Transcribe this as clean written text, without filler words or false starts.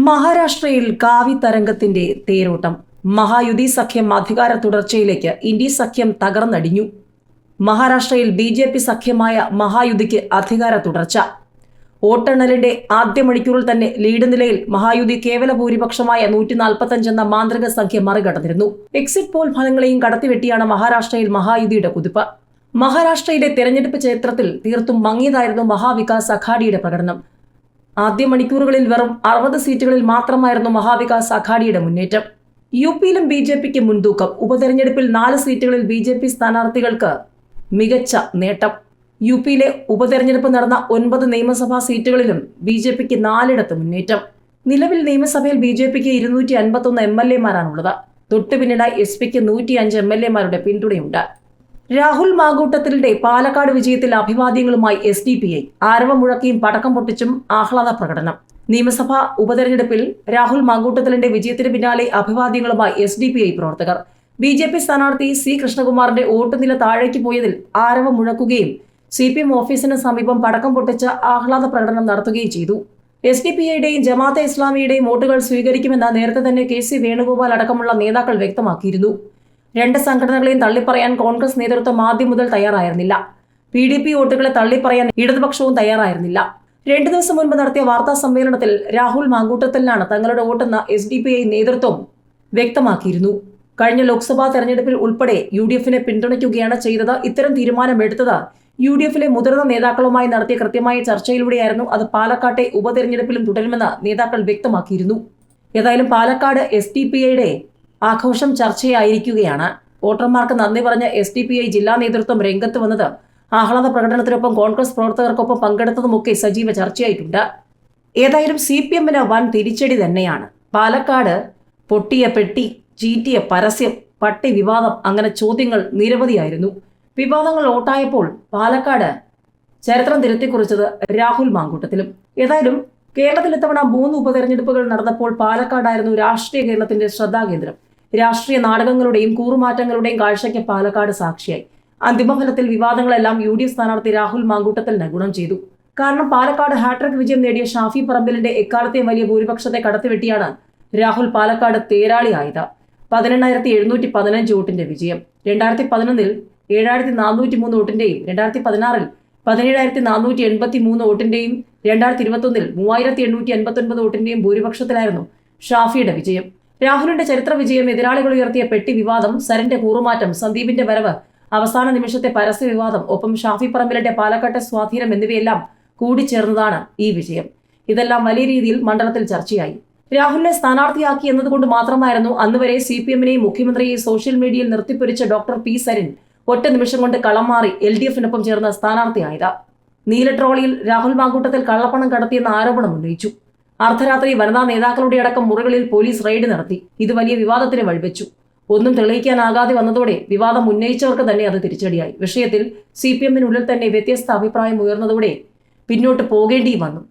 മഹാരാഷ്ട്രയിൽ കാവി തരംഗത്തിന്റെ തേരോട്ടം. മഹായുതി സഖ്യം അധികാര തുടർച്ചയിലേക്ക്. ഇന്ത്യ സഖ്യം തകർന്നടിഞ്ഞു. മഹാരാഷ്ട്രയിൽ BJP സഖ്യമായ മഹായുതിക്ക് അധികാര തുടർച്ച. വോട്ടെണ്ണലിന്റെ ആദ്യ മണിക്കൂറിൽ തന്നെ ലീഡ് നിലയിൽ മഹായുതി കേവല ഭൂരിപക്ഷമായ 145 എന്ന മാന്ത്രിക സംഖ്യ മറികടന്നിരുന്നു. എക്സിറ്റ് പോൾ ഫലങ്ങളെയും കടത്തിവെട്ടിയാണ് മഹാരാഷ്ട്രയിൽ മഹായുതിയുടെ കുതിപ്പ്. മഹാരാഷ്ട്രയിലെ തെരഞ്ഞെടുപ്പ് ചരിത്രത്തിൽ തീർത്തും മങ്ങിയതായിരുന്നു മഹാവികാസ് അഘാഡിയുടെ പ്രകടനം. ആദ്യ മണിക്കൂറുകളിൽ വെറും 60 സീറ്റുകളിൽ മാത്രമായിരുന്നു മഹാവികാസ് അഘാഡിയുടെ മുന്നേറ്റം. UPയിലും BJPക്ക് മുൻതൂക്കം. ഉപതെരഞ്ഞെടുപ്പിൽ 4 സീറ്റുകളിൽ BJP സ്ഥാനാർത്ഥികൾക്ക് മികച്ച നേട്ടം. UPയിലെ ഉപതെരഞ്ഞെടുപ്പ് നടന്ന 9 നിയമസഭാ സീറ്റുകളിലും BJPക്ക് 4ഇടത്ത് മുന്നേറ്റം. നിലവിൽ നിയമസഭയിൽ BJPക്ക് 251 MLAമാരാണുള്ളത്. തൊട്ടു പിന്നിടായി SPക്ക് 105 MLAമാരുടെ പിന്തുണയുണ്ട്. രാഹുൽ മാങ്കൂട്ടത്തിലിന്റെ പാലക്കാട് വിജയത്തിൽ അഭിവാദ്യങ്ങളുമായി SDPI. ആരവം മുഴക്കിയും പടക്കം പൊട്ടിച്ചും ആഹ്ലാദ പ്രകടനം. നിയമസഭാ ഉപതെരഞ്ഞെടുപ്പിൽ രാഹുൽ മാങ്കൂട്ടത്തിലിന്റെ വിജയത്തിന് പിന്നാലെ അഭിവാദ്യങ്ങളുമായി SDPI പ്രവർത്തകർ. BJP സ്ഥാനാർത്ഥി C കൃഷ്ണകുമാറിന്റെ വോട്ടുനില താഴേക്ക് പോയതിൽ ആരവം മുഴക്കുകയും CPM ഓഫീസിന് സമീപം പടക്കം പൊട്ടിച്ച് ആഹ്ലാദ പ്രകടനം നടത്തുകയും ചെയ്തു. SDPIയുടെയും ജമാഅത്തെ ഇസ്ലാമിയുടെയും വോട്ടുകൾ സ്വീകരിക്കുമെന്ന് നേരത്തെ തന്നെ KC വേണുഗോപാൽ അടക്കമുള്ള നേതാക്കൾ വ്യക്തമാക്കിയിരുന്നു. രണ്ട് സംഘടനകളെയും തള്ളിപ്പറയാൻ കോൺഗ്രസ് നേതൃത്വം ആദ്യം മുതൽ തയ്യാറായിരുന്നില്ല. PDP വോട്ടുകളെ തള്ളിപ്പറയാൻ ഇടതുപക്ഷവും തയ്യാറായിരുന്നില്ല. 2 ദിവസം മുൻപ് നടത്തിയ വാർത്താ സമ്മേളനത്തിൽ രാഹുൽ മാങ്കൂട്ടത്തിലാണ് തങ്ങളുടെ വോട്ടെന്ന് SDPI നേതൃത്വം വ്യക്തമാക്കിയിരുന്നു. കഴിഞ്ഞ ലോക്സഭാ തെരഞ്ഞെടുപ്പിൽ ഉൾപ്പെടെ UDFനെ പിന്തുണയ്ക്കുകയാണ് ചെയ്തത്. ഇത്തരം തീരുമാനമെടുത്തത് UDFിലെ മുതിർന്ന നേതാക്കളുമായി നടത്തിയ കൃത്യമായ ചർച്ചയിലൂടെയായിരുന്നു. അത് പാലക്കാട്ടെ ഉപതെരഞ്ഞെടുപ്പിലും തുടരുമെന്ന് നേതാക്കൾ വ്യക്തമാക്കിയിരുന്നു. ഏതായാലും പാലക്കാട് SDPIയുടെ ആഘോഷം ചർച്ചയായിരിക്കുകയാണ്. വോട്ടർമാർക്ക് നന്ദി പറഞ്ഞ SDPI ജില്ലാ നേതൃത്വം രംഗത്ത് വന്നത് ആഹ്ലാദ പ്രകടനത്തിനൊപ്പം കോൺഗ്രസ് പ്രവർത്തകർക്കൊപ്പം പങ്കെടുത്തതുമൊക്കെ സജീവ ചർച്ചയായിട്ടുണ്ട്. ഏതായാലും CPMന് വൻ തിരിച്ചടി തന്നെയാണ്. പാലക്കാട് പൊട്ടിയ പെട്ടി, ചീറ്റിയ പരസ്യം, പട്ടി വിവാദം, അങ്ങനെ ചോദ്യങ്ങൾ നിരവധിയായിരുന്നു. വിവാദങ്ങൾ ഓട്ടായപ്പോൾ പാലക്കാട് ചരിത്രം തിരുത്തിക്കുറിച്ചത് രാഹുൽ മാങ്കൂട്ടത്തിലും. ഏതായാലും കേരളത്തിൽ ഇത്തവണ 3 ഉപതെരഞ്ഞെടുപ്പുകൾ നടന്നപ്പോൾ പാലക്കാടായിരുന്നു രാഷ്ട്രീയ കേരളത്തിന്റെ ശ്രദ്ധാകേന്ദ്രം. രാഷ്ട്രീയ നാടകങ്ങളുടെയും കൂറുമാറ്റങ്ങളുടെയും കാഴ്ചയ്ക്ക് പാലക്കാട് സാക്ഷിയായി. അന്തിമഫലത്തിൽ വിവാദങ്ങളെല്ലാം UDF സ്ഥാനാർത്ഥി രാഹുൽ മാങ്കൂട്ടത്തിന് ഗുണം ചെയ്തു. കാരണം പാലക്കാട് ഹാട്രിക് വിജയം നേടിയ ഷാഫി പറമ്പിലിന്റെ എക്കാലത്തെ വലിയ ഭൂരിപക്ഷത്തെ കടത്തിവെട്ടിയാണ് രാഹുൽ പാലക്കാട് തേരാളിയായത്. 18,715 വോട്ടിന്റെ വിജയം. 2011 7,403 വോട്ടിന്റെയും 2016 17,483 വോട്ടിന്റെയും 2021 3,859 വോട്ടിന്റെയും ഭൂരിപക്ഷത്തിലായിരുന്നു ഷാഫിയുടെ വിജയം. രാഹുലിന്റെ ചരിത്ര വിജയം, എതിരാളികൾ ഉയർത്തിയ പെട്ടി വിവാദം, സരന്റെ കൂറുമാറ്റം, സന്ദീപിന്റെ വരവ്, അവസാന നിമിഷത്തെ പരസ്യ വിവാദം, ഒപ്പം ഷാഫി പറമ്പിലിന്റെ പാലക്കാട്ടെ സ്വാധീനം എന്നിവയെല്ലാം കൂടിച്ചേർന്നതാണ് ഈ വിജയം. ഇതെല്ലാം വലിയ രീതിയിൽ മണ്ഡലത്തിൽ ചർച്ചയായി. രാഹുലിനെ സ്ഥാനാർത്ഥിയാക്കി എന്നതുകൊണ്ട് മാത്രമായിരുന്നു അന്നുവരെ CPMനെയും മുഖ്യമന്ത്രിയെയും സോഷ്യൽ മീഡിയയിൽ നിർത്തിപ്പൊരിച്ച ഡോക്ടർ P സരിൻ ഒറ്റ നിമിഷം കൊണ്ട് കളം മാറി LDFിനൊപ്പം ചേർന്ന് സ്ഥാനാർത്ഥിയായത്. നീല ട്രോളിയിൽ രാഹുൽ മാങ്കൂട്ടത്തിൽ കള്ളപ്പണം കടത്തിയെന്ന ആരോപണം ഉന്നയിച്ചു. അർദ്ധരാത്രി വനിതാ നേതാക്കളുടെ അടക്കം മുറികളിൽ പോലീസ് റെയ്ഡ് നടത്തി. ഇത് വലിയ വിവാദത്തിന് വഴിവെച്ചു. ഒന്നും തെളിയിക്കാനാകാതെ വന്നതോടെ വിവാദം ഉന്നയിച്ചവർക്ക് തന്നെ അത് തിരിച്ചടിയായി. വിഷയത്തിൽ CPMനുള്ളിൽ തന്നെ വ്യത്യസ്ത അഭിപ്രായം ഉയർന്നതോടെ പിന്നോട്ട് പോകേണ്ടി വന്നു.